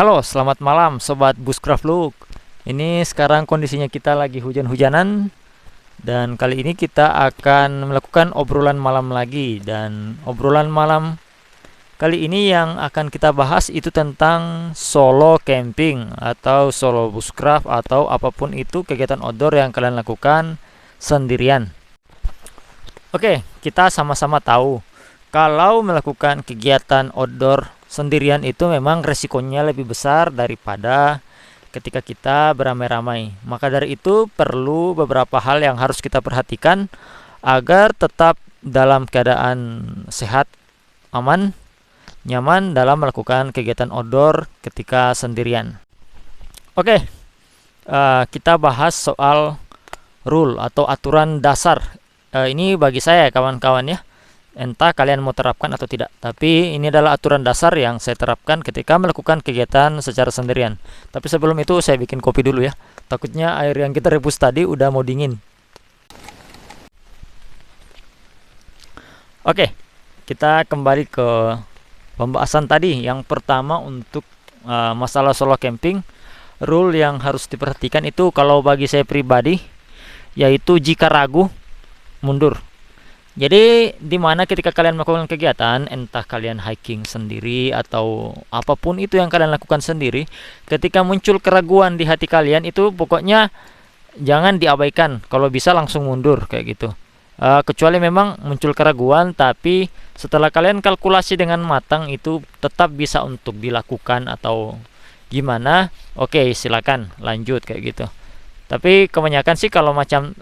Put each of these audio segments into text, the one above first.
Halo, selamat malam Sobat Bushcraft Look. Ini sekarang kondisinya kita lagi hujan-hujanan. Dan kali ini kita akan melakukan obrolan malam lagi. Dan obrolan malam kali ini yang akan kita bahas itu tentang solo camping atau solo bushcraft atau apapun itu kegiatan outdoor yang kalian lakukan sendirian. Oke, kita sama-sama tahu kalau melakukan kegiatan outdoor sendirian itu memang resikonya lebih besar daripada ketika kita beramai-ramai. Maka dari itu perlu beberapa hal yang harus kita perhatikan agar tetap dalam keadaan sehat, aman, nyaman dalam melakukan kegiatan outdoor ketika sendirian. Oke, kita bahas soal rule atau aturan dasar. Ini bagi saya kawan-kawan ya. Entah kalian mau terapkan atau tidak, tapi ini adalah aturan dasar yang saya terapkan ketika melakukan kegiatan secara sendirian. Tapi sebelum itu saya bikin kopi dulu ya. Takutnya air yang kita rebus tadi udah mau dingin. Oke, kita kembali ke pembahasan tadi. Yang pertama untuk masalah solo camping, rule yang harus diperhatikan itu kalau bagi saya pribadi, yaitu jika ragu, mundur. Jadi dimana ketika kalian melakukan kegiatan, entah kalian hiking sendiri atau apapun itu yang kalian lakukan sendiri, ketika muncul keraguan di hati kalian itu pokoknya jangan diabaikan. Kalau bisa langsung mundur kayak gitu. Kecuali memang muncul keraguan, tapi setelah kalian kalkulasi dengan matang itu tetap bisa untuk dilakukan atau gimana, oke, silakan lanjut kayak gitu. Tapi kebanyakan sih kalau macam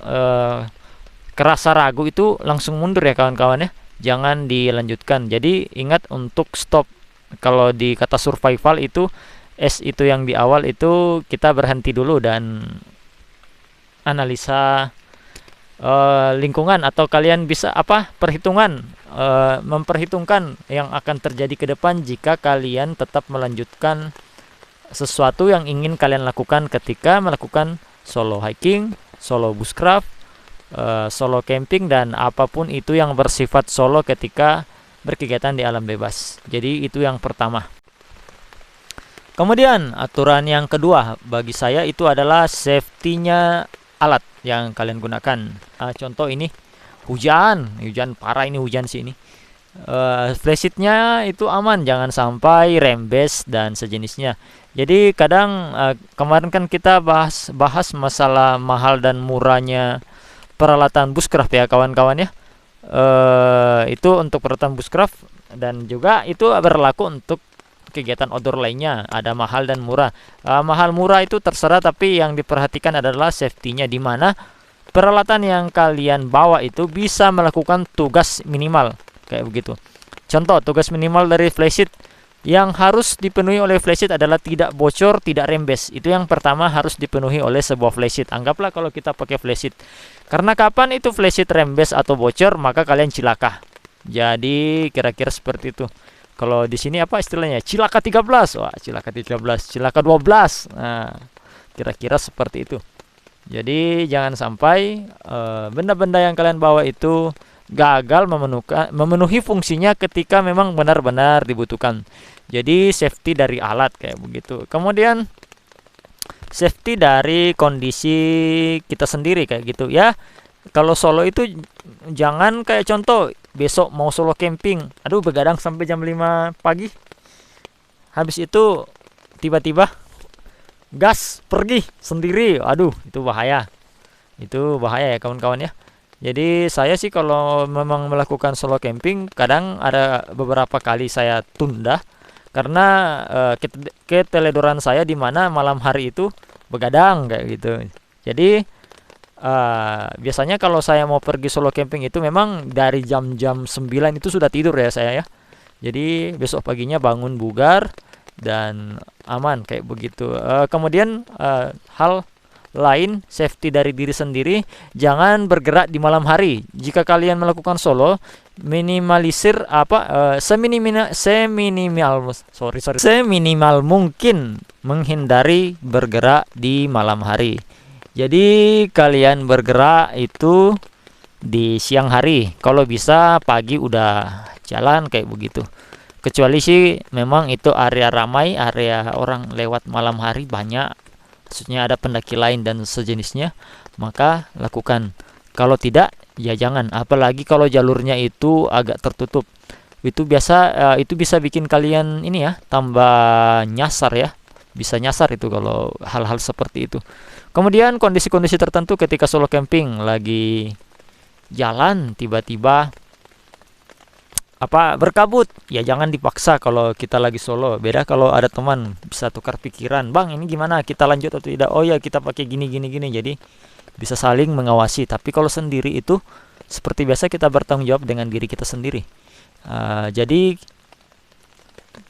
kerasa ragu itu langsung mundur ya kawan-kawan ya, jangan dilanjutkan. Jadi ingat untuk stop. Kalau di kata survival itu S itu yang di awal itu kita berhenti dulu dan analisa lingkungan atau kalian bisa perhitungan, memperhitungkan yang akan terjadi ke depan jika kalian tetap melanjutkan sesuatu yang ingin kalian lakukan ketika melakukan solo hiking, solo bushcraft, solo camping, dan apapun itu yang bersifat solo ketika berkegiatan di alam bebas. Jadi itu yang pertama. Kemudian aturan yang kedua bagi saya itu adalah safety-nya alat yang kalian gunakan. Contoh ini hujan parah, ini hujan sih ini. Flashlight-nya itu aman, jangan sampai rembes dan sejenisnya. Jadi kadang kemarin kan kita bahas masalah mahal dan murahnya peralatan bushcraft ya kawan-kawan ya. Itu untuk peralatan bushcraft, dan juga itu berlaku untuk kegiatan outdoor lainnya. Ada mahal dan murah. Mahal murah itu terserah, tapi yang diperhatikan adalah safety-nya, di mana peralatan yang kalian bawa itu bisa melakukan tugas minimal kayak begitu. Contoh tugas minimal dari flashlight yang harus dipenuhi oleh flashlight adalah tidak bocor, tidak rembes. Itu yang pertama harus dipenuhi oleh sebuah flashlight. Anggaplah kalau kita pakai flashlight, karena kapan itu flashlight rembes atau bocor, maka kalian cilaka. Jadi kira-kira seperti itu. Kalau di sini apa istilahnya? Cilaka 13. Wah, cilaka 13, cilaka 12. Nah, kira-kira seperti itu. Jadi jangan sampai benda-benda yang kalian bawa itu gagal memenuhi fungsinya ketika memang benar-benar dibutuhkan. Jadi safety dari alat kayak begitu. Kemudian safety dari kondisi kita sendiri kayak gitu ya. Kalau solo itu jangan kayak contoh besok mau solo camping, aduh begadang sampai jam 5 pagi. Habis itu tiba-tiba gas pergi sendiri. Aduh, itu bahaya. Itu bahaya ya kawan-kawan ya. Jadi saya sih kalau memang melakukan solo camping, kadang ada beberapa kali saya tunda karena keteledoran saya di mana malam hari itu begadang kayak gitu. Jadi biasanya kalau saya mau pergi solo camping itu memang dari jam-jam 9 itu sudah tidur ya saya ya. Jadi besok paginya bangun bugar dan aman kayak begitu. Kemudian hal lain, safety dari diri sendiri, jangan bergerak di malam hari. Jika kalian melakukan solo, minimalisir seminimal mungkin menghindari bergerak di malam hari. Jadi kalian bergerak itu di siang hari, kalau bisa pagi udah jalan kayak begitu. kecuali sih memang itu area ramai, area orang lewat malam hari banyak, maksudnya ada pendaki lain dan sejenisnya, maka lakukan. Kalau tidak, ya jangan. Apalagi kalau jalurnya itu agak tertutup. Itu bisa bikin kalian ini ya, tambah nyasar ya. Bisa nyasar itu kalau hal-hal seperti itu. Kemudian kondisi-kondisi tertentu ketika solo camping lagi jalan tiba-tiba berkabut, ya jangan dipaksa kalau kita lagi solo. Beda kalau ada teman, bisa tukar pikiran, bang ini gimana, kita lanjut atau tidak, oh ya kita pakai gini gini gini, jadi bisa saling mengawasi. Tapi kalau sendiri itu seperti biasa, kita bertanggung jawab dengan diri kita sendiri. Jadi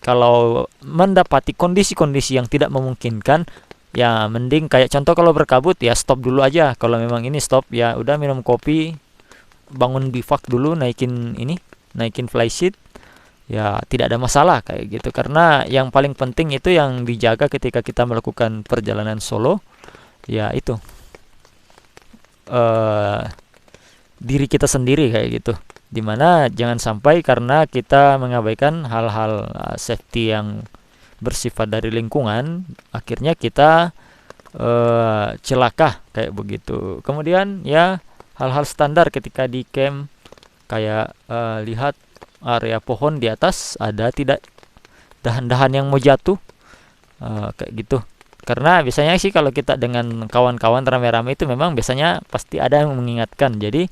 kalau mendapati kondisi-kondisi yang tidak memungkinkan, ya mending kayak contoh kalau berkabut ya stop dulu aja. Kalau memang ini stop, ya udah minum kopi, bangun bivak dulu, naikin flysheet, ya tidak ada masalah kayak gitu. Karena yang paling penting itu yang dijaga ketika kita melakukan perjalanan solo, ya itu diri kita sendiri kayak gitu. Dimana jangan sampai karena kita mengabaikan hal-hal safety yang bersifat dari lingkungan, akhirnya kita celaka kayak begitu. Kemudian ya hal-hal standar ketika di camp, kayak lihat area pohon di atas ada tidak dahan-dahan yang mau jatuh, kayak gitu. Karena biasanya sih kalau kita dengan kawan-kawan rame-rame itu memang biasanya pasti ada yang mengingatkan. Jadi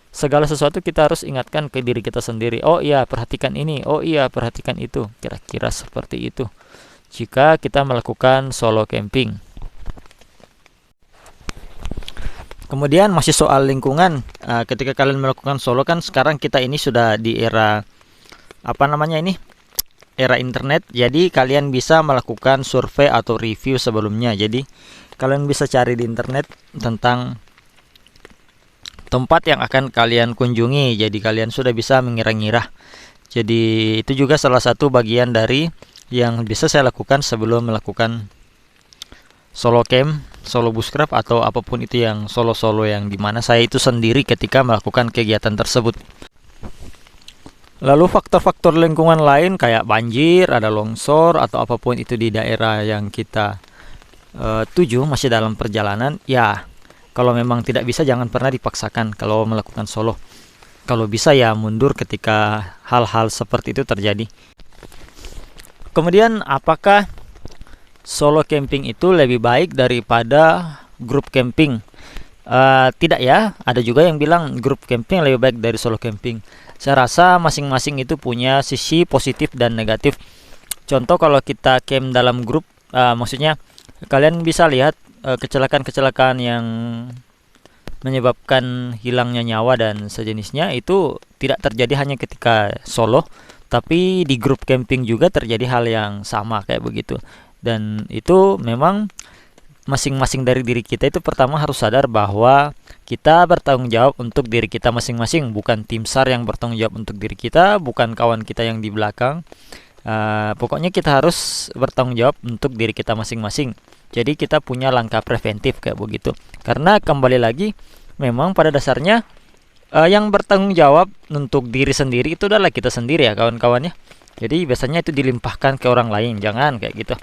segala sesuatu kita harus ingatkan ke diri kita sendiri. Oh iya, perhatikan ini. Oh iya, perhatikan itu. Kira-kira seperti itu jika kita melakukan solo camping. Kemudian masih soal lingkungan, ketika kalian melakukan solo kan sekarang kita ini sudah di era era internet. Jadi kalian bisa melakukan survei atau review sebelumnya. Jadi kalian bisa cari di internet tentang tempat yang akan kalian kunjungi. Jadi kalian sudah bisa mengira-ngira. Jadi itu juga salah satu bagian dari yang bisa saya lakukan sebelum melakukan solo camp, solo bushcraft, atau apapun itu yang solo-solo yang dimana saya itu sendiri ketika melakukan kegiatan tersebut. Lalu faktor-faktor lingkungan lain kayak banjir, ada longsor, atau apapun itu di daerah yang kita tuju masih dalam perjalanan, ya kalau memang tidak bisa jangan pernah dipaksakan kalau melakukan solo. Kalau bisa ya mundur ketika hal-hal seperti itu terjadi. Kemudian apakah solo camping itu lebih baik daripada grup camping? Tidak ya, ada juga yang bilang grup camping lebih baik dari solo camping. Saya rasa masing-masing itu punya sisi positif dan negatif. Contoh kalau kita camp dalam grup, maksudnya kalian bisa lihat kecelakaan-kecelakaan yang menyebabkan hilangnya nyawa dan sejenisnya itu tidak terjadi hanya ketika solo, tapi di grup camping juga terjadi hal yang sama kayak begitu. Dan itu memang masing-masing dari diri kita itu pertama harus sadar bahwa kita bertanggung jawab untuk diri kita masing-masing, bukan tim SAR yang bertanggung jawab untuk diri kita, bukan kawan kita yang di belakang. Pokoknya kita harus bertanggung jawab untuk diri kita masing-masing. Jadi kita punya langkah preventif kayak begitu. Karena kembali lagi, memang pada dasarnya yang bertanggung jawab untuk diri sendiri itu adalah kita sendiri ya kawan-kawannya. Jadi biasanya itu dilimpahkan ke orang lain, jangan kayak gitu.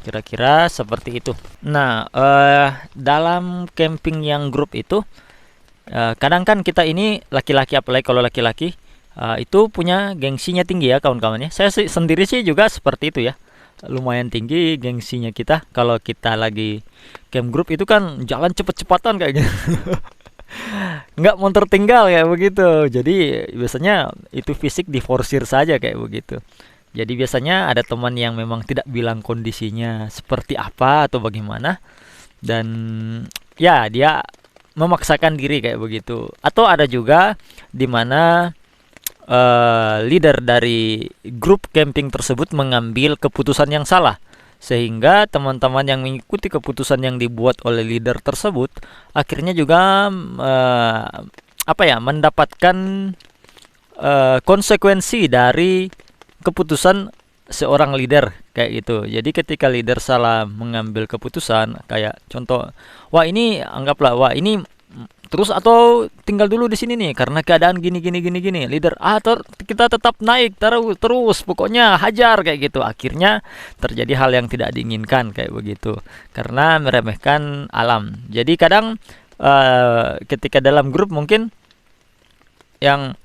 Kira-kira seperti itu. Nah, dalam camping yang grup itu, kadang kan kita ini laki-laki, apalagi kalau laki-laki itu punya gengsinya tinggi ya kawan-kawannya. Saya sendiri sih juga seperti itu ya. Lumayan tinggi gengsinya kita kalau kita lagi camp group itu kan jalan cepet-cepatan kayak gitu. Nggak mau tertinggal kayak begitu. Jadi biasanya itu fisik diforsir saja kayak begitu. Jadi biasanya ada teman yang memang tidak bilang kondisinya seperti apa atau bagaimana, dan ya dia memaksakan diri kayak begitu. Atau ada juga di mana leader dari grup camping tersebut mengambil keputusan yang salah, sehingga teman-teman yang mengikuti keputusan yang dibuat oleh leader tersebut akhirnya juga mendapatkan konsekuensi dari keputusan seorang leader kayak gitu. Jadi ketika leader salah mengambil keputusan, kayak contoh, wah ini terus atau tinggal dulu di sini nih karena keadaan gini gini gini gini. Leader, kita tetap naik terus terus pokoknya hajar kayak gitu. Akhirnya terjadi hal yang tidak diinginkan kayak begitu karena meremehkan alam. Jadi kadang ketika dalam grup mungkin yang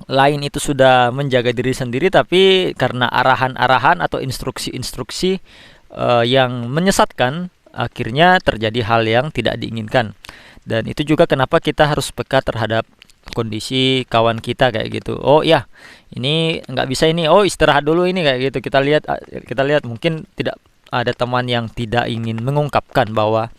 lain itu sudah menjaga diri sendiri, tapi karena arahan-arahan atau instruksi-instruksi yang menyesatkan, akhirnya terjadi hal yang tidak diinginkan. Dan itu juga kenapa kita harus peka terhadap kondisi kawan kita kayak gitu. Oh ya, ini nggak bisa ini. Oh istirahat dulu ini kayak gitu. Kita lihat mungkin tidak ada teman yang tidak ingin mengungkapkan bahwa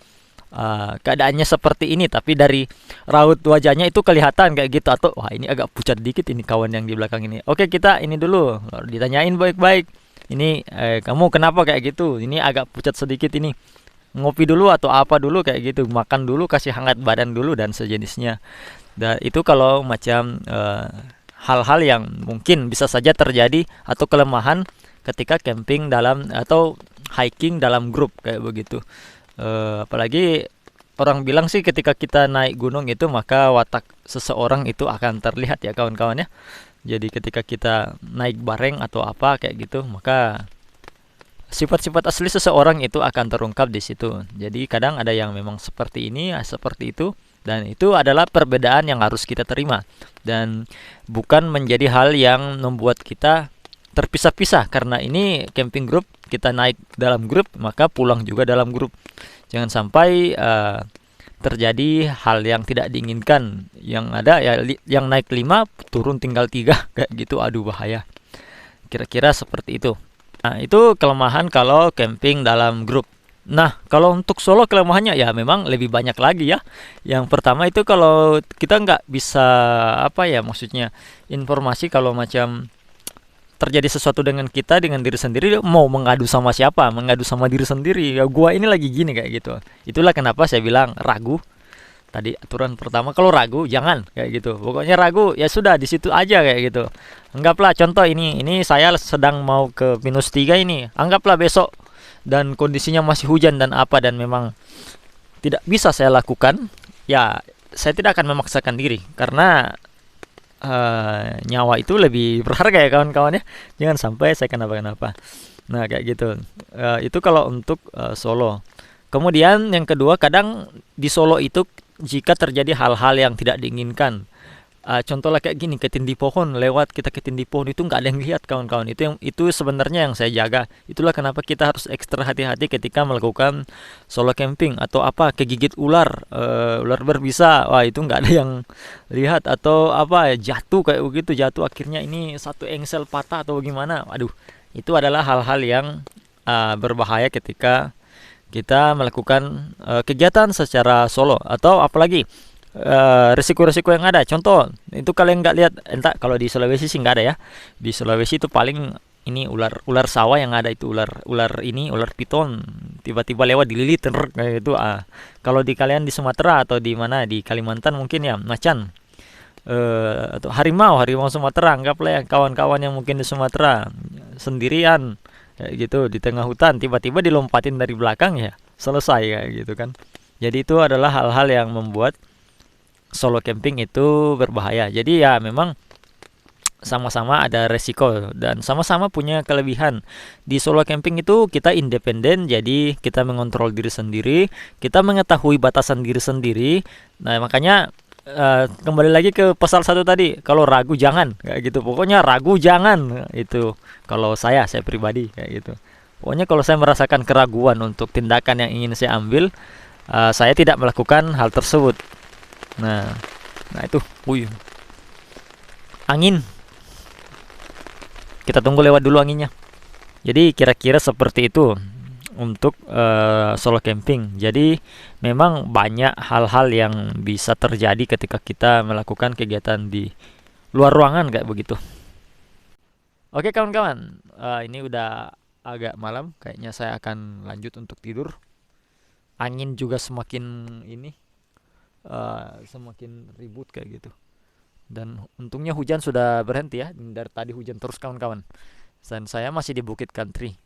keadaannya seperti ini, tapi dari raut wajahnya itu kelihatan kayak gitu, atau wah ini agak pucat dikit ini kawan yang di belakang ini. Oke, kita ini dulu ditanyain baik-baik. Ini kamu kenapa kayak gitu? Ini agak pucat sedikit ini. Ngopi dulu atau apa dulu kayak gitu, makan dulu, kasih hangat badan dulu dan sejenisnya. Dan itu kalau macam hal-hal yang mungkin bisa saja terjadi atau kelemahan ketika camping dalam atau hiking dalam grup kayak begitu. Apalagi orang bilang sih ketika kita naik gunung itu maka watak seseorang itu akan terlihat ya kawan-kawan ya. Jadi ketika kita naik bareng atau apa kayak gitu, maka sifat-sifat asli seseorang itu akan terungkap di situ. Jadi kadang ada yang memang seperti ini, seperti itu, dan itu adalah perbedaan yang harus kita terima dan bukan menjadi hal yang membuat kita terpisah-pisah. Karena ini camping group, kita naik dalam grup maka pulang juga dalam grup. Jangan sampai terjadi hal yang tidak diinginkan. Yang ada ya yang naik 5 turun tinggal 3 kayak gitu, aduh bahaya. Kira-kira seperti itu. Nah, itu kelemahan kalau camping dalam grup. Nah, kalau untuk solo kelemahannya ya memang lebih banyak lagi ya. Yang pertama itu kalau kita nggak bisa apa ya, maksudnya informasi kalau macam terjadi sesuatu dengan kita, dengan diri sendiri, mau mengadu sama siapa? Mengadu sama diri sendiri. Ya gua ini lagi gini kayak gitu. Itulah kenapa saya bilang ragu. Tadi aturan pertama, kalau ragu jangan kayak gitu. Pokoknya ragu ya sudah di situ aja kayak gitu. Anggaplah contoh ini saya sedang mau ke -3 ini. Anggaplah besok dan kondisinya masih hujan dan apa, dan memang tidak bisa saya lakukan. Ya, saya tidak akan memaksakan diri karena nyawa itu lebih berharga ya kawan-kawan ya. Jangan sampai saya kenapa-kenapa. Nah kayak gitu. Itu kalau untuk solo. Kemudian yang kedua, kadang di solo itu jika terjadi hal-hal yang tidak diinginkan. Contohnya kayak gini, ketindih pohon lewat, kita ketindih pohon itu nggak ada yang lihat kawan-kawan. Itu sebenarnya yang saya jaga. Itulah kenapa kita harus ekstra hati-hati ketika melakukan solo camping. Atau apa, kegigit ular, ular berbisa, wah itu nggak ada yang lihat. Atau apa, jatuh kayak begitu, jatuh akhirnya ini satu engsel patah atau gimana. Aduh, itu adalah hal-hal yang berbahaya ketika kita melakukan kegiatan secara solo. Atau apalagi risiko-risiko yang ada. Contoh, itu kalian nggak lihat, entah kalau di Sulawesi sih nggak ada ya. Di Sulawesi itu paling ini ular sawah yang ada, itu ular piton tiba-tiba lewat dililit kayak gitu. Kalau di kalian di Sumatera atau di mana di Kalimantan mungkin ya macan, atau harimau Sumatera, anggaplah ya kawan-kawan yang mungkin di Sumatera sendirian kayak gitu di tengah hutan, tiba-tiba dilompatin dari belakang, ya selesai kayak gitu kan. Jadi itu adalah hal-hal yang membuat solo camping itu berbahaya. Jadi ya memang sama-sama ada resiko dan sama-sama punya kelebihan. Di solo camping itu kita independen, jadi kita mengontrol diri sendiri, kita mengetahui batasan diri sendiri. Nah makanya kembali lagi ke pasal 1 tadi, kalau ragu jangan kayak gitu. Pokoknya ragu jangan, itu kalau saya pribadi kayak gitu. Pokoknya kalau saya merasakan keraguan untuk tindakan yang ingin saya ambil, saya tidak melakukan hal tersebut. Nah, itu, angin. Kita tunggu lewat dulu anginnya. Jadi kira-kira seperti itu untuk solo camping. Jadi memang banyak hal-hal yang bisa terjadi ketika kita melakukan kegiatan di luar ruangan kayak begitu. Oke kawan-kawan, ini udah agak malam. Kayaknya saya akan lanjut untuk tidur. Angin juga semakin semakin ribut kayak gitu. Dan untungnya hujan sudah berhenti ya. Dari tadi hujan terus kawan-kawan. Dan saya masih di Bukit Country.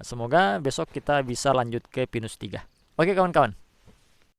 Semoga besok kita bisa lanjut ke -3. Oke kawan-kawan.